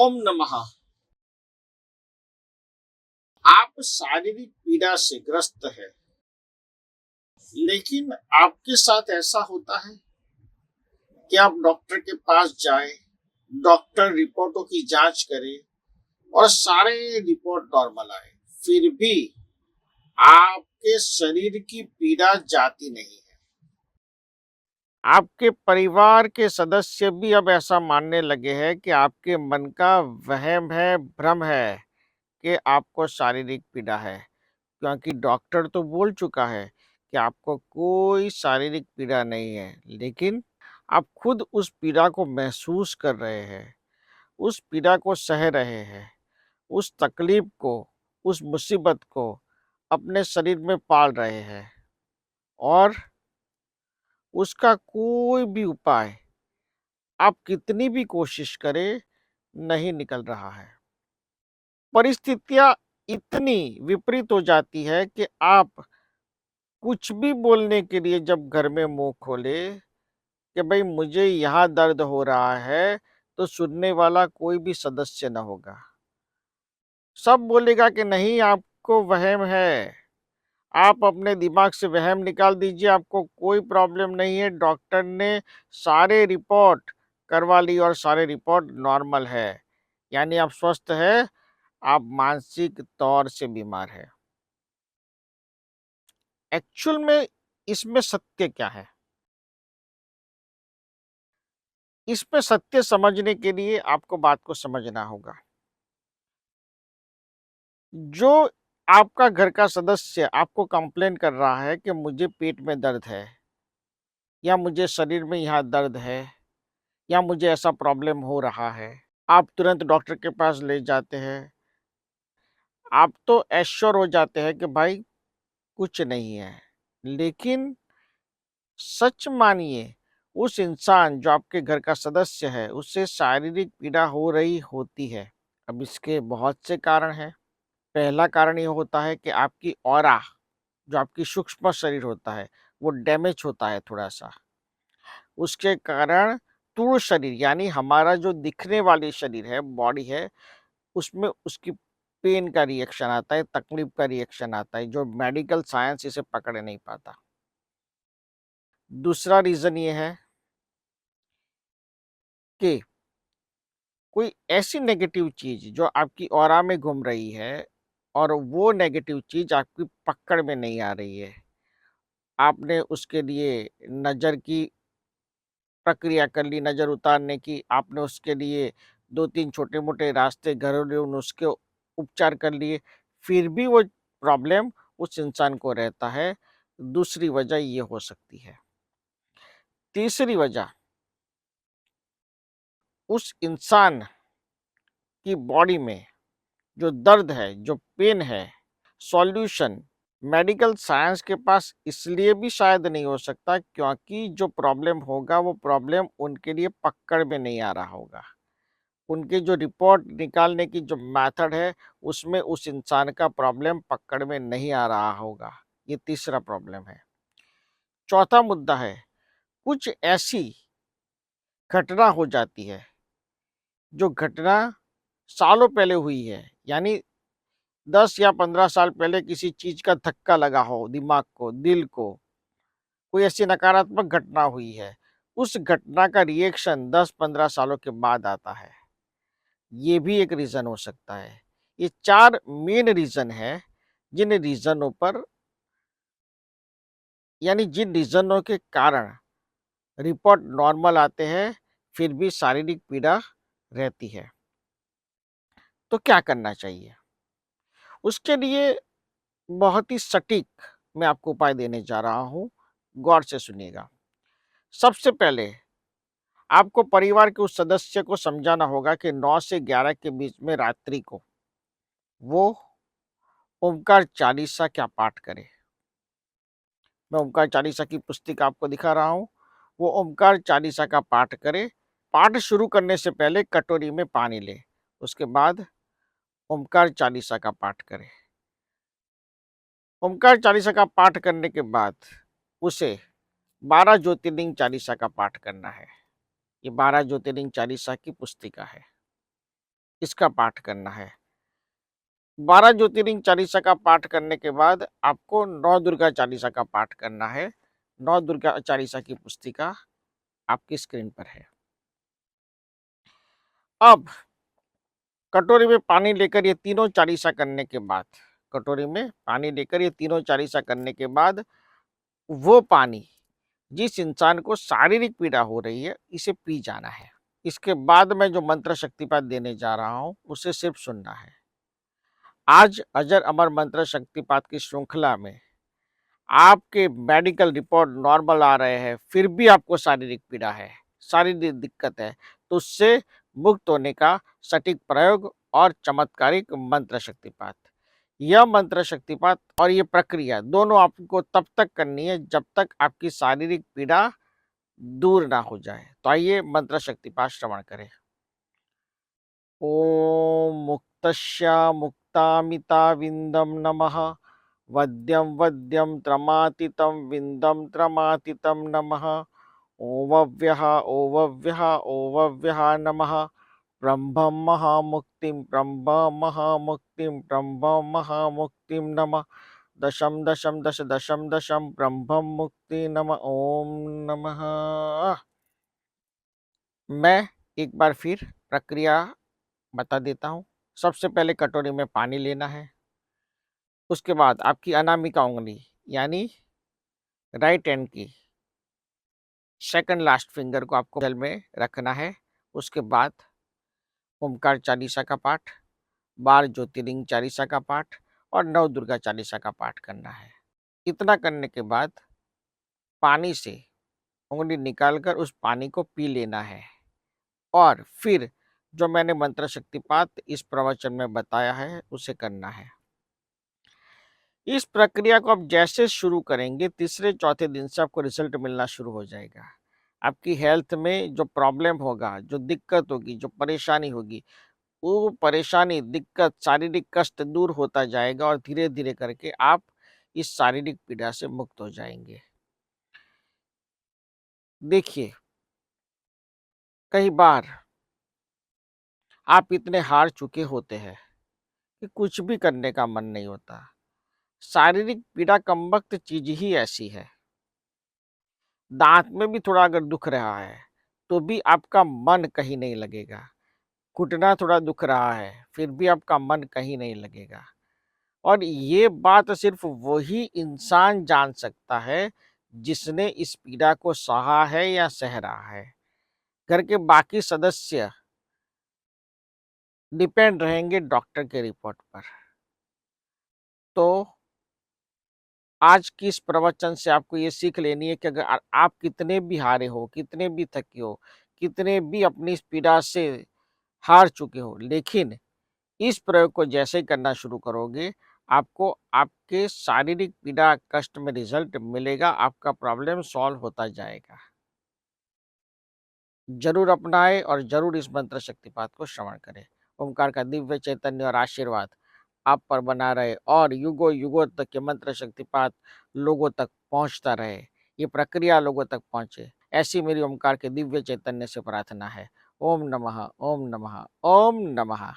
ओम नमः। आप शारीरिक पीड़ा से ग्रस्त है, लेकिन आपके साथ ऐसा होता है कि आप डॉक्टर के पास जाएं, डॉक्टर रिपोर्टों की जांच करे और सारे रिपोर्ट नॉर्मल आए, फिर भी आपके शरीर की पीड़ा जाती नहीं है। आपके परिवार के सदस्य भी अब ऐसा मानने लगे हैं कि आपके मन का वहम है, भ्रम है कि आपको शारीरिक पीड़ा है, क्योंकि डॉक्टर तो बोल चुका है कि आपको कोई शारीरिक पीड़ा नहीं है, लेकिन आप खुद उस पीड़ा को महसूस कर रहे हैं, उस पीड़ा को सह रहे हैं, उस तकलीफ को, उस मुसीबत को अपने शरीर में पाल रहे हैं और उसका कोई भी उपाय आप कितनी भी कोशिश करें नहीं निकल रहा है। परिस्थितियां इतनी विपरीत हो जाती है कि आप कुछ भी बोलने के लिए जब घर में मुंह खोले कि भाई मुझे यहाँ दर्द हो रहा है, तो सुनने वाला कोई भी सदस्य न होगा। सब बोलेगा कि नहीं, आपको वहम है, आप अपने दिमाग से वहम निकाल दीजिए, आपको कोई प्रॉब्लम नहीं है, डॉक्टर ने सारे रिपोर्ट करवा ली और सारे रिपोर्ट नॉर्मल है, यानी आप स्वस्थ है, आप मानसिक तौर से बीमार है। एक्चुअल में इसमें सत्य क्या है? इसमें सत्य समझने के लिए आपको बात को समझना होगा। जो आपका घर का सदस्य आपको कंप्लेन कर रहा है कि मुझे पेट में दर्द है, या मुझे शरीर में यहाँ दर्द है, या मुझे ऐसा प्रॉब्लम हो रहा है, आप तुरंत डॉक्टर के पास ले जाते हैं। आप तो एश्योर हो जाते हैं कि भाई कुछ नहीं है, लेकिन सच मानिए, उस इंसान जो आपके घर का सदस्य है, उससे शारीरिक पीड़ा हो रही होती है। अब इसके बहुत से कारण हैं। पहला कारण ये होता है कि आपकी ऑरा, जो आपकी सूक्ष्म शरीर होता है, वो डैमेज होता है थोड़ा सा। उसके कारण स्थूल शरीर, यानी हमारा जो दिखने वाली शरीर है, बॉडी है, उसमें उसकी पेन का रिएक्शन आता है, तकलीफ का रिएक्शन आता है, जो मेडिकल साइंस इसे पकड़ नहीं पाता। दूसरा रीजन ये है कि कोई ऐसी नेगेटिव चीज जो आपकी ऑरा में घूम रही है और वो नेगेटिव चीज आपकी पकड़ में नहीं आ रही है। आपने उसके लिए नज़र की प्रक्रिया कर ली, नज़र उतारने की, आपने उसके लिए 2-3 छोटे-मोटे रास्ते, घरेलू नुस्खे उपचार कर लिए, फिर भी वो प्रॉब्लम उस इंसान को रहता है। दूसरी वजह ये हो सकती है। तीसरी वजह, उस इंसान की बॉडी में जो दर्द है, जो पेन है, सॉल्यूशन मेडिकल साइंस के पास इसलिए भी शायद नहीं हो सकता क्योंकि जो प्रॉब्लम होगा वो प्रॉब्लम उनके लिए पकड़ में नहीं आ रहा होगा। उनकी जो रिपोर्ट निकालने की जो मेथड है, उसमें उस इंसान का प्रॉब्लम पकड़ में नहीं आ रहा होगा। ये तीसरा प्रॉब्लम है। चौथा मुद्दा है, कुछ ऐसी घटना हो जाती है, जो घटना सालों पहले हुई है, यानी 10 या 15 साल पहले किसी चीज का धक्का लगा हो दिमाग को, दिल को, कोई ऐसी नकारात्मक घटना हुई है, उस घटना का रिएक्शन 10-15 सालों के बाद आता है। ये भी एक रीज़न हो सकता है। ये 4 मेन रीज़न है, जिन रीज़नों पर, यानी जिन रीज़नों के कारण रिपोर्ट नॉर्मल आते हैं, फिर भी शारीरिक पीड़ा रहती है। तो क्या करना चाहिए? उसके लिए बहुत ही सटीक मैं आपको उपाय देने जा रहा हूँ, गौर से सुनिएगा। सबसे पहले आपको परिवार के उस सदस्य को समझाना होगा कि 9 से 11 के बीच में रात्रि को वो ओमकार चालीसा का पाठ करे। मैं ओमकार चालीसा की पुस्तिका आपको दिखा रहा हूँ। वो ओमकार चालीसा का पाठ करे। पाठ शुरू करने से पहले कटोरी में पानी ले। उसके बाद ओमकार चालीसा का पाठ करे। ओमकार चालीसा का पाठ करने के बाद उसे 12 ज्योतिर्लिंग चालीसा का पाठ करना है। ये 12 ज्योतिर्लिंग चालीसा की पुस्तिका है। इसका पाठ करना है। 12 ज्योतिर्लिंग चालीसा का पाठ करने के बाद आपको नौ दुर्गा चालीसा का पाठ करना है। नौ दुर्गा चालीसा की पुस्तिका आपकी स्क्रीन पर है। अब कटोरी में पानी लेकर ये तीनों चालीसा करने के बाद, कटोरी में पानी लेकर ये तीनों चालीसा करने के बाद, वो पानी जिस इंसान को शारीरिक पीड़ा हो रही है, इसे पी जाना है। इसके बाद मैं जो मंत्र शक्तिपात देने जा रहा हूँ, उसे सिर्फ सुनना है। आज अजर अमर मंत्र शक्तिपात की श्रृंखला में आपके मेडिकल रिपोर्ट नॉर्मल आ रहे हैं, फिर भी आपको शारीरिक पीड़ा है, शारीरिक दिक्कत है, तो उससे मुक्त होने का सटीक प्रयोग और चमत्कारिक मंत्र शक्तिपात। यह मंत्र शक्तिपात और ये प्रक्रिया दोनों आपको तब तक करनी है जब तक आपकी शारीरिक पीड़ा दूर ना हो जाए। तो आइए मंत्र शक्तिपात श्रवण करें। ओम मुक्तस्य मुक्तामिताविंदम नमः। वद्यं वद्यं त्रमातीतं विंदं त्रमातीतं नमः। ओवव्यः ओवव्यः ओवव्यः नमः। ब्रह्मं महामुक्तिं ब्रह्म महामुक्तिं ब्रह्म महामुक्तिं नमः। दशम दशम दश दशम दशम ब्रह्म मुक्ति नमः। ओम नमः। मैं एक बार फिर प्रक्रिया बता देता हूँ। सबसे पहले कटोरी में पानी लेना है। उसके बाद आपकी अनामिका उंगली यानी राइट हैंड की सेकंड लास्ट फिंगर को आपको जल में रखना है। उसके बाद ओमकार चालीसा का पाठ, 12 ज्योतिर्लिंग चालीसा का पाठ और 9 दुर्गा चालीसा का पाठ करना है। इतना करने के बाद पानी से उंगली निकालकर उस पानी को पी लेना है और फिर जो मैंने मंत्र शक्तिपात इस प्रवचन में बताया है उसे करना है। इस प्रक्रिया को आप जैसे शुरू करेंगे, तीसरे चौथे दिन से आपको रिजल्ट मिलना शुरू हो जाएगा। आपकी हेल्थ में जो प्रॉब्लम होगा, जो दिक्कत होगी, जो परेशानी होगी, वो परेशानी, दिक्कत, शारीरिक कष्ट दूर होता जाएगा और धीरे धीरे करके आप इस शारीरिक पीड़ा से मुक्त हो जाएंगे। देखिए, कई बार आप इतने हार चुके होते हैं कि कुछ भी करने का मन नहीं होता। शारीरिक पीड़ा कमबख्त चीज ही ऐसी है। दांत में भी थोड़ा अगर दुख रहा है तो भी आपका मन कहीं नहीं लगेगा। घुटना थोड़ा दुख रहा है फिर भी आपका मन कहीं नहीं लगेगा। और ये बात सिर्फ वही इंसान जान सकता है जिसने इस पीड़ा को सहा है या सह रहा है। घर के बाकी सदस्य डिपेंड रहेंगे डॉक्टर के रिपोर्ट पर। तो आज की इस प्रवचन से आपको ये सीख लेनी है कि अगर आप कितने भी हारे हो, कितने भी थके हो, कितने भी अपनी इस पीड़ा से हार चुके हो, लेकिन इस प्रयोग को जैसे ही करना शुरू करोगे, आपको आपके शारीरिक पीड़ा कष्ट में रिजल्ट मिलेगा, आपका प्रॉब्लम सॉल्व होता जाएगा। जरूर अपनाएं और जरूर इस मंत्र शक्तिपात को श्रवण करें। ओमकार का दिव्य चैतन्य और आशीर्वाद आप पर बना रहे और युगों युगों तक ये मंत्र शक्तिपात लोगों तक पहुंचता रहे, ये प्रक्रिया लोगों तक पहुंचे, ऐसी मेरी ओमकार के दिव्य चैतन्य से प्रार्थना है। ओम नमः ओम नमः ओम नमः।